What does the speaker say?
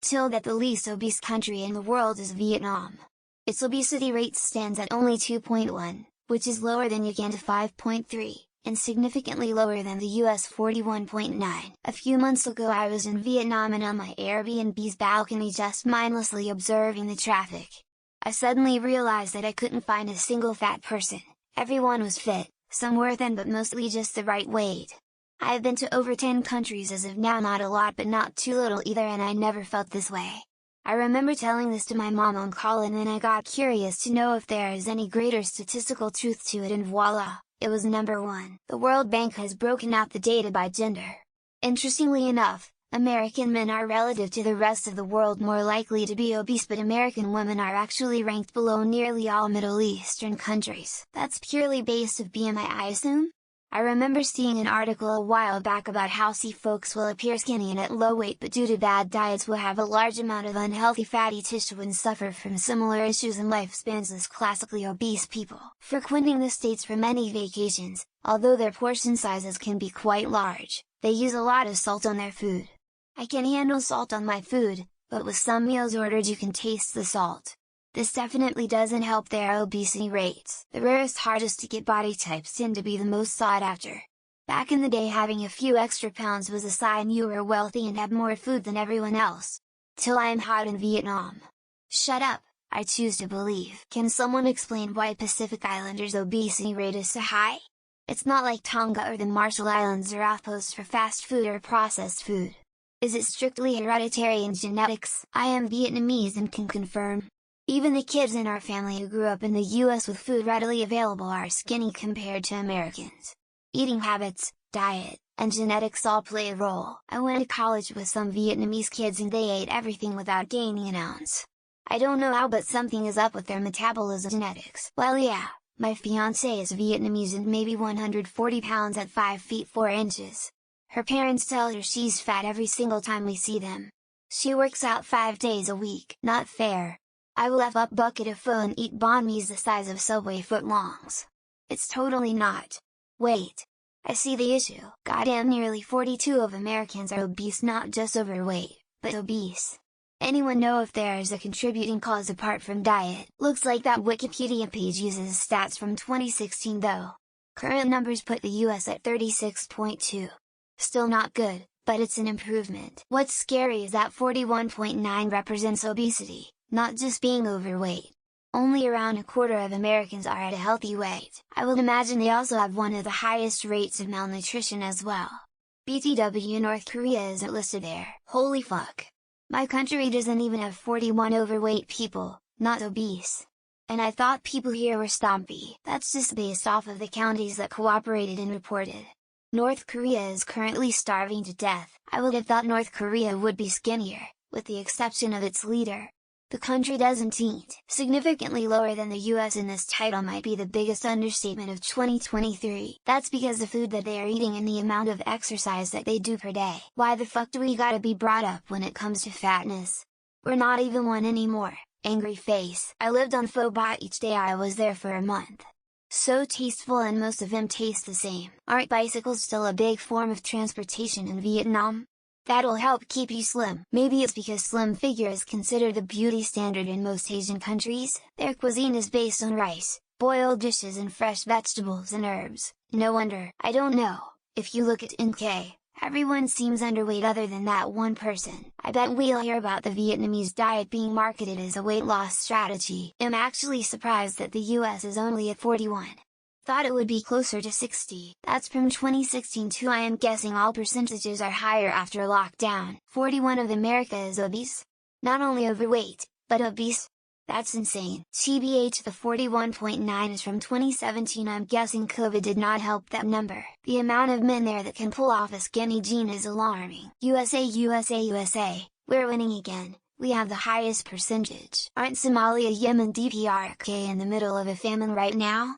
TIL that the least obese country in the world is Vietnam. Its obesity rate stands at only 2.1, which is lower than Uganda 5.3, and significantly lower than the US 41.9. A few months ago I was in Vietnam and on my Airbnb's balcony just mindlessly observing the traffic. I suddenly realized that I couldn't find a single fat person. Everyone was fit, some were thin but mostly just the right weight. I have been to over 10 countries as of now, not a lot but not too little either, and I never felt this way. I remember telling this to my mom on call, and then I got curious to know if there is any greater statistical truth to it, and voila, it was number 1. The World Bank has broken out the data by gender. Interestingly enough, American men are relative to the rest of the world more likely to be obese, but American women are actually ranked below nearly all Middle Eastern countries. That's purely based of BMI, I assume? I remember seeing an article a while back about how folks will appear skinny and at low weight, but due to bad diets will have a large amount of unhealthy fatty tissue and suffer from similar issues and lifespans as classically obese people. Frequenting the States for many vacations, although their portion sizes can be quite large, they use a lot of salt on their food. I can handle salt on my food, but with some meals ordered you can taste the salt. This definitely doesn't help their obesity rates. The rarest, hardest to get body types tend to be the most sought after. Back in the day, having a few extra pounds was a sign you were wealthy and had more food than everyone else. Till I am hot in Vietnam. Shut up, I choose to believe. Can someone explain why Pacific Islanders' obesity rate is so high? It's not like Tonga or the Marshall Islands are outposts for fast food or processed food. Is it strictly hereditary and genetics? I am Vietnamese and can confirm. Even the kids in our family who grew up in the US with food readily available are skinny compared to Americans. Eating habits, diet, and genetics all play a role. I went to college with some Vietnamese kids and they ate everything without gaining an ounce. I don't know how, but something is up with their metabolism genetics. Well, yeah, my fiancée is Vietnamese and maybe 140 pounds at 5 feet 4 inches. Her parents tell her she's fat every single time we see them. She works out 5 days a week. Not fair. I will F up bucket of pho and eat banh mi's the size of Subway footlongs. It's totally not. Wait. I see the issue. Goddamn, nearly 42% of Americans are obese, not just overweight, but obese. Anyone know if there is a contributing cause apart from diet? Looks like that Wikipedia page uses stats from 2016 though. Current numbers put the US at 36.2. Still not good, but it's an improvement. What's scary is that 41.9 represents obesity, not just being overweight. Only around a quarter of Americans are at a healthy weight. I would imagine they also have one of the highest rates of malnutrition as well. BTW, North Korea isn't listed there. Holy fuck. My country doesn't even have 41 overweight people, not obese. And I thought people here were stompy. That's just based off of the counties that cooperated and reported. North Korea is currently starving to death. I would have thought North Korea would be skinnier, with the exception of its leader. The country doesn't eat. Significantly lower than the US in this title might be the biggest understatement of 2023. That's because the food that they are eating and the amount of exercise that they do per day. Why the fuck do we gotta be brought up when it comes to fatness? We're not even one anymore. Angry face. I lived on pho bot each day I was there for a month. So tasteful, and most of them taste the same. Aren't bicycles still a big form of transportation in Vietnam? That'll help keep you slim. Maybe it's because slim figure is considered the beauty standard in most Asian countries. Their cuisine is based on rice, boiled dishes and fresh vegetables and herbs. No wonder. I don't know. If you look at NK, everyone seems underweight other than that one person. I bet we'll hear about the Vietnamese diet being marketed as a weight loss strategy. I'm actually surprised that the US is only at 41. Thought it would be closer to 60. That's from 2016 too. I am guessing all percentages are higher after lockdown. 41 of America is obese? Not only overweight, but obese? That's insane. TBH, the 41.9 is from 2017. I'm guessing COVID did not help that number. The amount of men there that can pull off a skinny jean is alarming. USA, USA, USA, we're winning again. We have the highest percentage. Aren't Somalia, Yemen, DPRK in the middle of a famine right now?